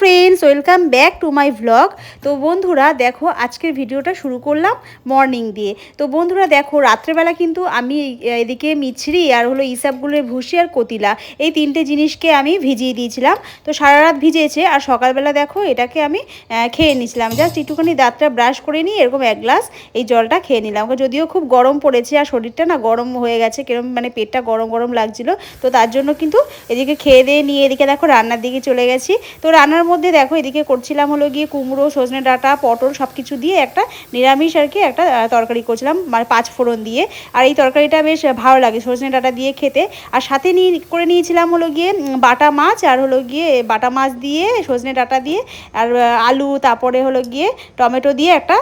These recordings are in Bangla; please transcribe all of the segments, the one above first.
Friends welcome back to my vlog. तो बंधुरा देखो आजकेर भिडियोटा शुरू करलाम मर्निंग दिए। तो बंधुरा देखो रात्रेबेला किन्तु आमी एदिके मिछरी और हलो इसाबगुलेर भुसि और कतिला এই তিনটে জিনিসকে আমি ভিজিয়ে দিয়েছিলাম। তো সারা রাত ভিজেছে আর সকালবেলা দেখো এটাকে আমি খেয়ে নিয়েছিলাম। জাস্ট একটুখানি দাঁতটা ব্রাশ করে নিয়ে এরকম এক গ্লাস এই জলটা খেয়ে নিলাম। যদিও খুব গরম পড়েছে আর শরীরটা না গরম হয়ে গেছে, কিরকম মানে পেটটা গরম গরম লাগছিল। তো তার জন্য কিন্তু এদিকে খেয়ে দিয়ে নিয়ে এদিকে দেখো রান্নার দিকে চলে গেছি। তো রান্নার মধ্যে দেখো এদিকে করছিলাম হলো গিয়ে কুমড়ো, সজনে ডাঁটা, পটল সব কিছু দিয়ে একটা নিরামিষ আর কি একটা তরকারি করছিলাম, মানে 5 ফোড়ন দিয়ে। আর এই তরকারিটা বেশ ভালো লাগে সজনে ডাঁটা দিয়ে খেতে। আর সাথে করে নিয়েছিলাম হলো গিয়ে বাটা মাছ, আর হলো গিয়ে বাটা মাছ দিয়ে সজনে ডাঁটা দিয়ে আর আলু, তারপরে হলো গিয়ে টমেটো দিয়ে একটা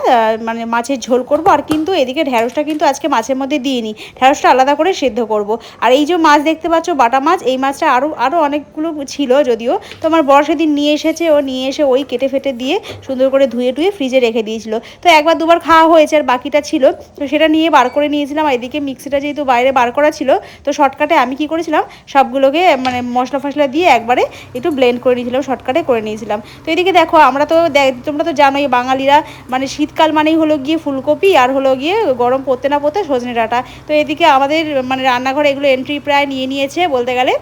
মানে মাছের ঝোল করব। আর কিন্তু এদিকে ঢ্যাঁড়সটা কিন্তু আজকে মাছের মধ্যে দিইনি, ঢ্যাঁড়সটা আলাদা করে সেদ্ধ করব। আর এই যে মাছ দেখতে পাচ্ছ বাটা মাছ, এই মাছটা আরও অনেকগুলো ছিল যদিও। তো আমার বড় সেদিন নিয়ে এসেছে, ও নিয়ে এসে ওই কেটে ফেটে দিয়ে সুন্দর করে ধুয়ে টুয়ে ফ্রিজে রেখে দিয়েছিল। তো একবার দুবার খাওয়া হয়েছে আর বাকিটা ছিল, তো সেটা নিয়ে বার করে নিয়েছিলাম। আর এদিকে মিক্সিটা যেহেতু বাইরে বার করা ছিল, তো শর্টকাটে আমি কি করেছিলাম সবগুলোকে মানে মশলা ফসলা দিয়ে একবারে একটু ব্লেন্ড করে নিয়েছিলাম, শর্টকাটে করে নিয়েছিলাম। তো এদিকে দেখো আমরা তো তোমরা তো জানোই বাঙালিরা মানে শীতকাল মানেই হলো গিয়ে ফুলকপি আর হলো গিয়ে গরম পড়তে না পড়তে সজনে ডাঁটা। তো এদিকে আমাদের মানে রান্নাঘরে এগুলো এন্ট্রি প্রায় নিয়ে নিয়েছে বলতে গেলে।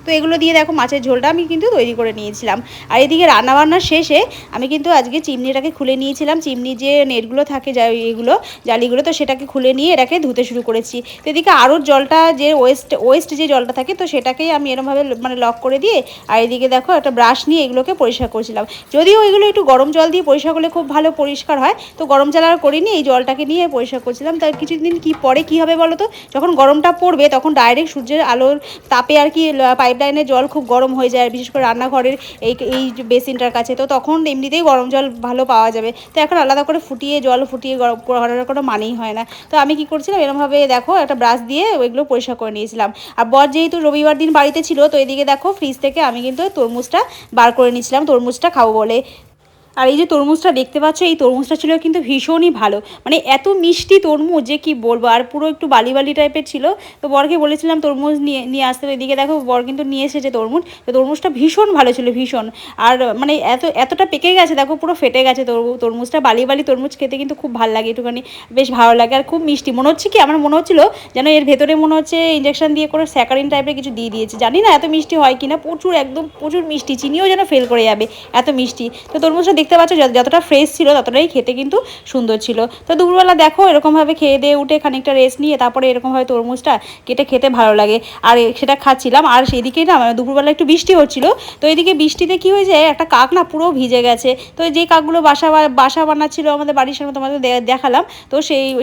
তো এগুলো দিয়ে দেখো মাছের ঝোলটা আমি কিন্তু তৈরি করে নিয়েছিলাম। আর এদিকে রান্নাবান্নার শেষে আমি কিন্তু আজকে চিমনিটাকে খুলে নিয়েছিলাম, চিমনি যে নেটগুলো থাকে এগুলো জালিগুলো, তো সেটাকে খুলে নিয়ে এটাকে ধুতে শুরু করেছি। তো এদিকে আরও জলটা যে ওয়েস্ট যে জলটা থাকে তো সেটাকেই আমি এরমভাবে মানে লক করে দিয়ে আর এদিকে দেখো একটা ব্রাশ নিয়ে এগুলোকে পরিষ্কার করছিলাম। যদিও এগুলো একটু গরম জল দিয়ে পরিষ্কার করলে খুব ভালো পরিষ্কার হয়, তো গরম জল আর করিনি, এই জলটাকে নিয়ে পরিষ্কার করছিলাম। তাই কিছুদিন পরে কী হবে বলো তো, যখন গরমটা পড়বে তখন ডাইরেক্ট সূর্যের আলোর তাপে আর কি পাইপলাইনের জল খুব গরম হয়ে যায়, বিশেষ করে রান্নাঘরের এই বেসিনটার কাছে। তো তখন এমনিতেই গরম জল ভালো পাওয়া যাবে। তো এখন আলাদা করে জল ফুটিয়ে গরম করার কোনো মানেই হয় না। তো আমি কি করছিলাম এরমভাবে দেখো একটা ব্রাশ দিয়ে ওইগুলো পরিষ্কার করে নিয়েছিলাম। আর বর যেহেতু রবিবার দিন বাড়িতে ছিল, তো এদিকে দেখো ফ্রিজ থেকে আমি কিন্তু তরমুজটা বার করে নিয়েছিলাম তরমুজটা খাবো বলে। আর এই যে তরমুজটা দেখতে পাচ্ছ, এই তরমুজটা ছিল কিন্তু ভীষণই ভালো, মানে এত মিষ্টি তরমুজ যে কি বলবো। আর পুরো একটু বালি বালি টাইপের ছিল। তো বরকে বলেছিলাম তরমুজ নিয়ে আসতে, এদিকে দেখো বর কিন্তু নিয়ে এসেছে তরমুজ। তো তরমুজটা ভীষণ ভালো ছিল, ভীষণ। আর মানে এতটা পেকে গেছে দেখো, পুরো ফেটে গেছে তরমুজটা। বালি বালি তরমুজ খেতে কিন্তু খুব ভালো লাগে, একটুখানি বেশ ভালো লাগে। আর খুব মিষ্টি মনে হচ্ছে, কি আমার মনে হচ্ছিলো যেন এর ভেতরে মনে হচ্ছে ইঞ্জেকশন দিয়ে করে স্যাকারিন টাইপের কিছু দিয়ে দিয়েছে, জানি না এত মিষ্টি হয় কিনা। প্রচুর একদম প্রচুর মিষ্টি, চিনিও যেন ফেল করে যাবে এত মিষ্টি। তো তরমুজটা দেখতে পাচ্ছ যতটা ফ্রেশ ছিল ততটাই খেতে কিন্তু সুন্দর ছিল। তো দুপুরবেলা দেখো এরকমভাবে খেয়ে দিয়ে উঠে খানিকটা রেস্ট নিয়ে তারপরে এরকমভাবে তরমুজটা কেটে খেতে ভালো লাগে, আর সেটা খাচ্ছিলাম। আর সেদিকেই না দুপুরবেলা একটু বৃষ্টি হচ্ছিল। তো এদিকে বৃষ্টিতে কি হয়েছে, একটা কাক না পুরো ভিজে গেছে। তো যে কাকগুলো বাসা বানাচ্ছিল আমাদের বাড়ির সামনে, তোমাদের দেখালাম। তো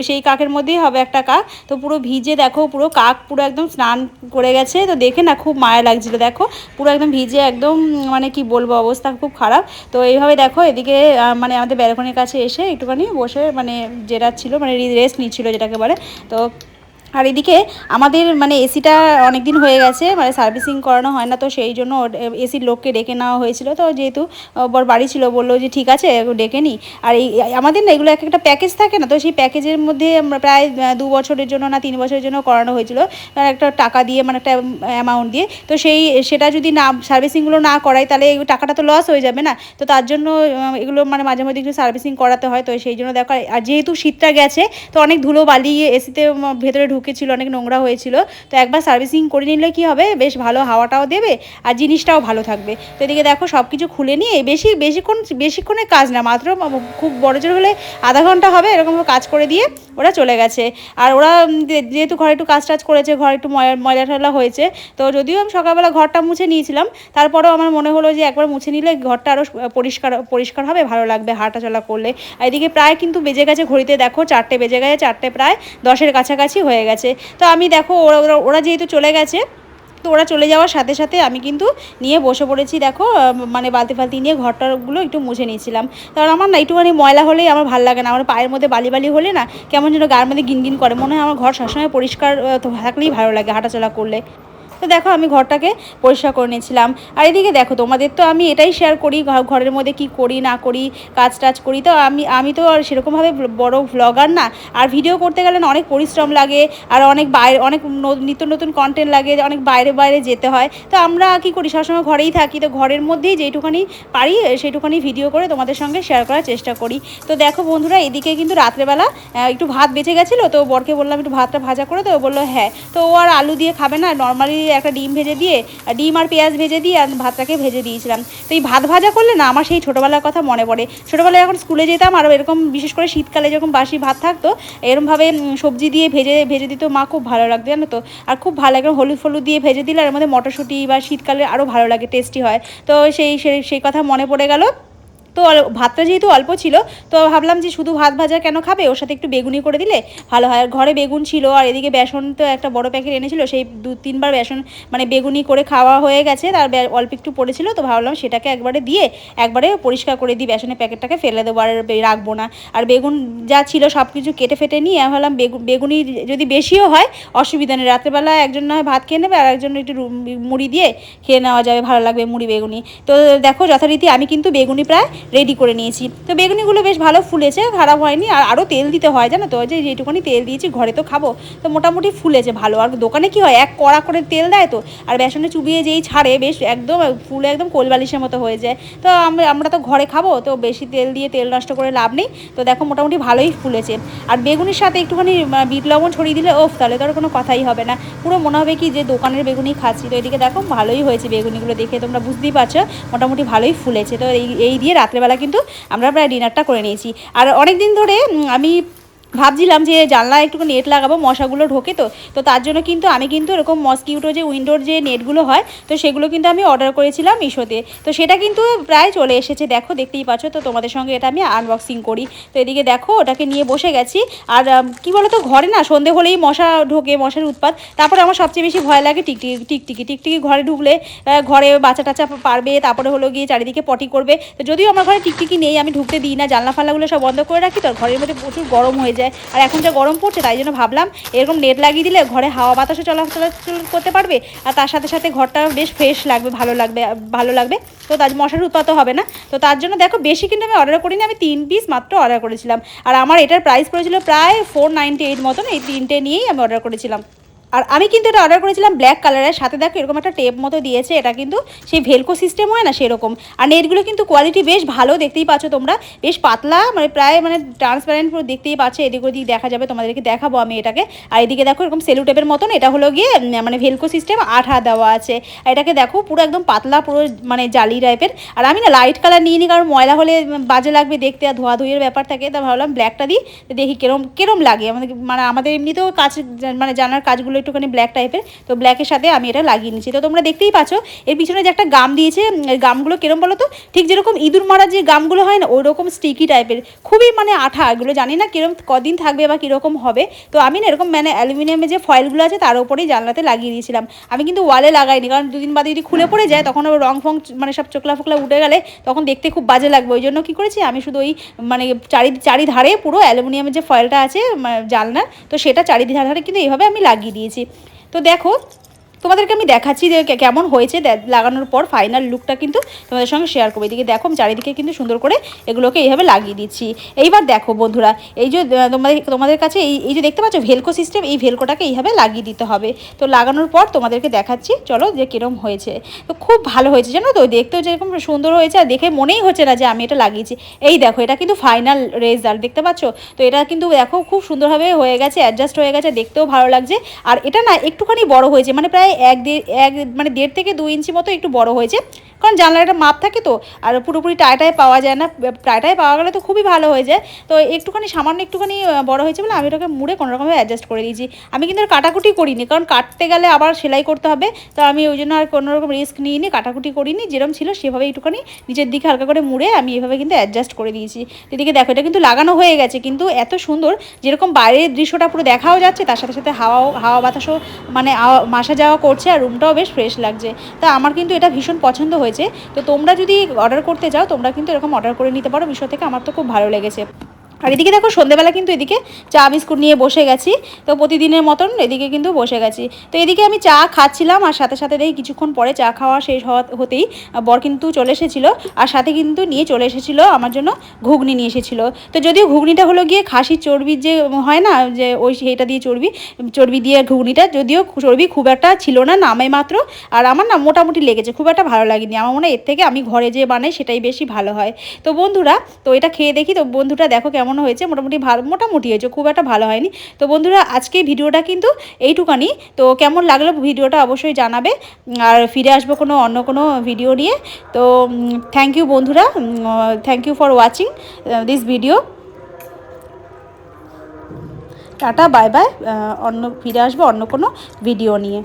সেই কাকের মধ্যেই হবে একটা কাক। তো পুরো ভিজে দেখো, পুরো কাক পুরো একদম স্নান করে গেছে। তো দেখে না খুব মায়া লাগছিল, দেখো পুরো একদম ভিজে একদম মানে কি বলবো অবস্থা খুব খারাপ। তো এইভাবে দেখো এদিকে মানে আমাদের ব্যালকনির কাছে এসে একটুখানি বসে মানে যেটা ছিল মানে রেস্ট নিচ্ছিল যেটাকে বলে। তো আর এদিকে আমাদের মানে এসিটা অনেক দিন হয়ে গেছে মানে সার্ভিসিং করানো হয় না, তো সেই জন্য এসির লোককে ডেকে নেওয়া হয়েছিল। তো যেহেতু বর বাড়ি ছিল বললো যে ঠিক আছে ডেকে নিই। আর এই আমাদের না এগুলো একটা প্যাকেজ থাকে না, তো সেই প্যাকেজের মধ্যে প্রায় 2 বছরের জন্য না 3 বছরের জন্য করানো হয়েছিল একটা টাকা দিয়ে, মানে একটা অ্যামাউন্ট দিয়ে। তো সেটা যদি না সার্ভিসিংগুলো না করাই তাহলে এই টাকাটা তো লস হয়ে যাবে না। তো তার জন্য এগুলো মানে মাঝে মধ্যে একটু সার্ভিসিং করাতে হয়। তো সেই জন্য দেখো, আর যেহেতু শীতটা গেছে তো অনেক ধুলো বালি এসিতে ভেতরে ঢুকেছিল, অনেক নোংরা হয়েছিল। তো একবার সার্ভিসিং করে নিলে কি হবে, বেশ ভালো হাওয়াটাও দেবে আর জিনিসটাও ভালো থাকবে। তো এদিকে দেখো সব কিছু খুলে নিয়ে বেশিক্ষণের কাজ না, মাত্র খুব বড় জোর হলে আধা ঘন্টা হবে এরকম কাজ করে দিয়ে ওরা চলে গেছে। আর ওরা যেহেতু ঘরে একটু কাজ টাজ করেছে, ঘরে একটু ময়লা টয়লা হয়েছে, তো যদিও আমি সকালবেলা ঘরটা মুছে নিয়েছিলাম, তারপরেও আমার মনে হলো যে একবার মুছে নিলে ঘরটা আরও পরিষ্কার হবে, ভালো লাগবে হাঁটা চলা করলে। আর এদিকে প্রায় কিন্তু বেজে গেছে ঘড়িতে দেখো 4টে বেজে গেছে, 4টে প্রায় 10-এর কাছাকাছি হয়ে গেছে। তো আমি দেখো ওরা যেহেতু চলে গেছে, তো ওরা চলে যাওয়ার সাথে সাথে আমি কিন্তু নিয়ে বসে পড়েছি দেখো, মানে বালতি ফালতি নিয়ে ঘরটাগুলো একটু মুছে নিয়েছিলাম। কারণ আমার না একটুখানি ময়লা হলেই আমার ভালো লাগে না, আমার পায়ের মধ্যে বালি বালি হলে না কেমন যেন গায়ের মধ্যে গিনগিন করে, মনে হয় আমার ঘর সবসময় পরিষ্কার থাকলেই ভালো লাগে হাঁটাচলা করলে। তো দেখো আমি ঘরটাকে পরিষ্কার করে নিয়েছিলাম। আর এদিকে দেখো তোমাদের তো আমি এটাই শেয়ার করি ঘরের মধ্যে কি করি না করি, কাজ টাজ করি। তো আমি তো আর সেরকমভাবে বড় ভ্লগার না, আর ভিডিও করতে গেলে না অনেক পরিশ্রম লাগে, আর অনেক বাইরে অনেক নিত্য নতুন কন্টেন্ট লাগে, অনেক বাইরে বাইরে যেতে হয়। তো আমরা কি করি, সবসময় ঘরেই থাকি, তো ঘরের মধ্যেই যেটুখানি পারি সেইটুখানি ভিডিও করে তোমাদের সঙ্গে শেয়ার করার চেষ্টা করি। তো দেখো বন্ধুরা, এদিকে কিন্তু রাত্রেবেলা একটু ভাত বেঁচে গেছিলো, তো বরকে বললাম একটু ভাতটা ভাজা করে, তো বললো হ্যাঁ। তো ও আর আলু দিয়ে খাবে না, নর্মালি একটা ডিম ভেজে দিয়ে, ডিম আর পেঁয়াজ ভেজে দিয়ে আর ভাতটাকে ভেজে দিয়েছিলাম। তো এই ভাত ভাজা করলে না আমার সেই ছোটোবেলার কথা মনে পড়ে। ছোটোবেলায় যখন স্কুলে যেতাম, আর এরকম বিশেষ করে শীতকালে যখন বাসি ভাত থাকতো, এরকমভাবে সবজি দিয়ে ভেজে দিত মা, খুব ভালো লাগতো জানো তো। আর খুব ভালো লাগে, হলুদ ফলুদ দিয়ে ভেজে দিলে আর এর মধ্যে মটরশুঁটি, বা শীতকালে আরও ভালো লাগে, টেস্টি হয়। তো সেই কথা মনে পড়ে গেল। তো ভাতটা যেহেতু অল্প ছিল, তো ভাবলাম যে শুধু ভাত ভাজা কেন খাবে, ওর সাথে একটু বেগুনি করে দিলে ভালো হয়। আর ঘরে বেগুন ছিল, আর এদিকে বেসন তো একটা বড় প্যাকেট এনেছিল, সেই 2-3 বার বেসন মানে বেগুনি করে খাওয়া হয়ে গেছে, তার অল্প একটু পড়েছিল। তো ভাবলাম সেটাকে একবারে দিয়ে একবারে পরিষ্কার করে দিই, বেসনের প্যাকেটটাকে ফেলে দেবো, আর রাখবো না। আর বেগুন যা ছিল সব কিছু কেটে ফেটে নিয়ে ভাবলাম বেগুনি যদি বেশিও হয় অসুবিধা নেই, রাত্রেবেলা একজন না হয় ভাত খেয়ে নেবে, আর একজন একটু মুড়ি দিয়ে খেয়ে নেওয়া যাবে, ভালো লাগবে মুড়ি বেগুনি। তো দেখো যথারীতি আমি কিন্তু বেগুনি প্রায় রেডি করে নিয়েছি। তো বেগুনিগুলো বেশ ভালো ফুলেছে, খারাপ হয়নি। আর আরও তেল দিতে হয় জানো তো, যেটুকুনি তেল দিয়েছি ঘরে তো খাবো, তো মোটামুটি ফুলেছে ভালো। আর দোকানে কি হয়, এক কড়া করে তেল দেয় তো, আর বেসনে চুবিয়ে যেই ছাড়ে বেশ একদম ফুলে একদম কোলবালিশের মতো হয়ে যায়। তো আমরা তো ঘরে খাবো, তো বেশি তেল দিয়ে তেল নষ্ট করে লাভ নেই। তো দেখো মোটামুটি ভালোই ফুলেছে। আর বেগুনির সাথে একটুখানি বিট লবণ ছড়িয়ে দিলে ওফ, তাহলে তো আর কোনো কথাই হবে না, পুরো মনে হবে কি যে দোকানের বেগুনি খাচ্ছি। তো এদিকে দেখো ভালোই হয়েছে, বেগুনিগুলো দেখে তোমরা বুঝতেই পারছো মোটামুটি ভালোই ফুলেছে। তো এই দিয়ে রাত্রেবেলা কিন্তু আমরা প্রায় ডিনারটা করে নিয়েছি। আর অনেক দিন ধরে আমি ভাবছিলাম যে জানলা একটু নেট লাগাবো, মশাগুলো ঢোকে তো তার জন্য কিন্তু আমি কিন্তু এরকম মসকিউটো যে উইন্ডোর যে নেটগুলো হয়, তো সেগুলো কিন্তু আমি অর্ডার করেছিলাম মিশোতে। তো সেটা কিন্তু প্রায় চলে এসেছে, দেখতেই পাচ্ছ। তো তোমাদের সঙ্গে এটা আমি আনবক্সিং করি। তো এদিকে দেখো ওটাকে নিয়ে বসে গেছি। আর কি বলো তো, ঘরে না সন্ধে হলেই মশা ঢোকে, মশার উৎপাত। তারপরে আমার সবচেয়ে বেশি ভয় লাগে টিকটিকি ঘরে ঢুকলে, ঘরে বাচ্চা টাচ্চা পারবে, তারপরে হলো গিয়ে চারিদিকে পটি করবে। তো যদিও আমার ঘরে টিকটিকি নেই, আমি ঢুকতে দিই না, জানলা ফাল্লাগুলো সব বন্ধ করে রাখি, তো ঘরের মধ্যে প্রচুর গরম হয়ে যায়। আর এখন যা গরম পড়ছে, তাই জন্য ভাবলাম এরকম নেট লাগিয়ে দিলে ঘরে হাওয়া বাতাসও চলাচল করতে পারবে, আর তার সাথে সাথে ঘরটা বেশ ফ্রেশ লাগবে, ভালো লাগবে। তো তার মশার উৎপাতও হবে না। তো তার জন্য দেখো বেশি কিন্তু আমি অর্ডার করিনি, আমি 3 পিস মাত্র অর্ডার করেছিলাম। আর আমার এটার প্রাইস পড়েছিল প্রায় 498 মতন, এই 3টে নিয়েই আমি অর্ডার করেছিলাম। আর আমি কিন্তু এটা অর্ডার করেছিলাম ব্ল্যাক কালারের, সাথে দেখো এরকম একটা টেপ মতো দিয়েছে, এটা কিন্তু সেই ভেলকো সিস্টেম হয় না সেরকম। আর নেটগুলো কিন্তু কোয়ালিটি বেশ ভালো, দেখতেই পাচ্ছ তোমরা, বেশ পাতলা, প্রায় ট্রান্সপারেন্ট পুরো, দেখতেই পাচ্ছ। এদিক ওদিক দেখা যাবে, তোমাদেরকে দেখাবো আমি এটাকে। আর এদিকে দেখো এরকম সেলু টেপের মতন, এটা হলো গিয়ে ভেলকো সিস্টেম, আঠা দেওয়া আছে। আর এটাকে দেখো পুরো একদম পাতলা, পুরো জালি টাইপের। আর আমি না লাইট কালার নিয়ে নিই, কারণ ময়লা হলে বাজে লাগবে দেখতে, আর ধোয়াধুয়ির ব্যাপার থাকে। তা ভাবলাম ব্ল্যাকটা দিই, দেখি কেরম লাগে। আমাদের এমনিতেও কাজ জানার কাজগুলো একটুখানি ব্ল্যাক টাইপের, তো ব্ল্যাকের সাথে আমি এটা লাগিয়ে নিচ্ছি। তো তোমরা দেখতেই পাচ্ছ এর পিছনে যে একটা গাম দিয়েছে, গামগুলো কিরম বলো তো, ঠিক যেরকম ইঁদুর মারা যে গামগুলো হয় না, ওই রকম স্টিকি টাইপের, খুবই আঠা। এগুলো জানি না কিরম কদিন থাকবে বা কীরকম হবে। তো আমি না এরকম অ্যালুমিনিয়ামের যে ফয়েলগুলো আছে তার উপরেই জানলাতে লাগিয়ে দিয়েছিলাম। আমি কিন্তু ওয়ালে লাগাইনি, কারণ 2 দিন বাদে যদি খুলে পড়ে যায়, তখন ওর রং ফং সব চোখলা ফোকলা উঠে গেলে তখন দেখতে খুব বাজে লাগবে। ওই জন্য কী করেছি, আমি শুধু ওই চারিধারে পুরো অ্যালুমিনিয়ামের যে ফয়েলটা আছে জানলার, তো সেটা চারিধারে কিন্তু এইভাবে আমি লাগিয়ে দিয়েছি। তো দেখো তোমাদেরকে আমি দেখাচ্ছি যে কেমন হয়েছে লাগানোর পর ফাইনাল লুকটা কিন্তু তোমাদের সঙ্গে শেয়ার করবো। এদিকে দেখো চারিদিকে কিন্তু সুন্দর করে এগুলোকে এইভাবে লাগিয়ে দিচ্ছি। এইবার দেখো বন্ধুরা, এই যে তোমাদের কাছে এই যে দেখতে পাচ্ছ ভেলকো সিস্টেম, এই ভেলকোটাকে এইভাবে লাগিয়ে দিতে হবে। তো লাগানোর পর তোমাদেরকে দেখাচ্ছি, চলো যে কীরকম হয়েছে। তো খুব ভালো হয়েছে জানো তো, দেখতেও যেরকম সুন্দর হয়েছে, আর দেখে মনেই হচ্ছে না যে আমি এটা লাগিয়েছি। এই দেখো এটা কিন্তু ফাইনাল রেজাল্ট, দেখতে পাচ্ছ তো। এটা কিন্তু দেখো খুব সুন্দরভাবে হয়ে গেছে, অ্যাডজাস্ট হয়ে গেছে, দেখতেও ভালো লাগছে। আর এটা না একটুখানি বড় হয়েছে, প্রায় 1.5 থেকে 2 ইঞ্চি মতো একটু বড় হয়েছে, কারণ জানলার একটা মাপ থাকে তো। আর পুরোপুরি টাইটায় পাওয়া যায় না, টাইটায় পাওয়া গেলে তো খুবই ভালো হয়ে যায়। তো সামান্য একটুখানি বড় হয়েছে বলে আমি এটাকে মুড়ে কোনোরকমভাবে অ্যাডজাস্ট করে দিয়েছি। আমি কিন্তু আর কাটাকুটি করিনি, কারণ কাটতে গেলে আবার সেলাই করতে হবে। তো আমি ওই জন্য আর কোনোরকম রিস্ক নিইনি, কাটাকুটি করিনি, যেরকম ছিল সেভাবে একটুখানি নিচের দিকে হালকা করে মুড়ে আমি এভাবে কিন্তু অ্যাডজাস্ট করে দিয়েছি। এদিকে দেখো এটা কিন্তু লাগানো হয়ে গেছে, কিন্তু এত সুন্দর, যেরকম বাইরের দৃশ্যটা পুরো দেখাও যাচ্ছে, তার সাথে সাথে হাওয়া বাতাসও আসা যাওয়া করছে, আর রুমটাও বেশ ফ্রেশ লাগছে। তা আমার কিন্তু এটা ভীষণ পছন্দ হয়েছে। তো তোমরা যদি অর্ডার করতে চাও, তোমরা কিন্তু এরকম অর্ডার করে নিতে পারো মিশো থেকে, আমার তো খুব ভালো লেগেছে। আর এদিকে দেখো সন্ধ্যেবেলা কিন্তু এদিকে চা বিস্কুট নিয়ে বসে গেছি। তো প্রতিদিনের মতন এদিকে কিন্তু বসে গেছি। তো এদিকে আমি চা খাচ্ছিলাম আর সাথে সাথে দেখি কিছুক্ষণ পরে চা খাওয়া শেষ হতেই বর কিন্তু চলে এসেছিলো আর সাথে কিন্তু নিয়ে চলে এসেছিলো আমার জন্য ঘুগনি নিয়ে এসেছিলো। তো যদিও ঘুগনিটা হলো গিয়ে খাসির চর্বির যে হয় না যে ওই সেইটা দিয়ে চর্বি দিয়ে ঘুগনিটা, যদিও চর্বি খুব একটা ছিল না, নামে মাত্র। আর আমার না মোটামুটি লেগেছে, খুব একটা ভালো লাগেনি। আমার মনে হয় এর থেকে আমি ঘরে যে বানাই সেটাই বেশি ভালো হয়। তো বন্ধুরা তো এটা খেয়ে দেখি। তো বন্ধুরা দেখো কেমন হয়েছে, মোটামুটি হয়েছে, খুব একটা ভালো হয়নি। তো বন্ধুরা আজকে ভিডিওটা কিন্তু এইটুকানি। তো কেমন লাগলো ভিডিওটা অবশ্যই জানাবে। আর ফিরে আসবো অন্য কোনো ভিডিও নিয়ে। তো থ্যাংক ইউ বন্ধুরা, thank you for watching this video. Tata, bye bye. ফিরে আসবো অন্য কোনো ভিডিও নিয়ে।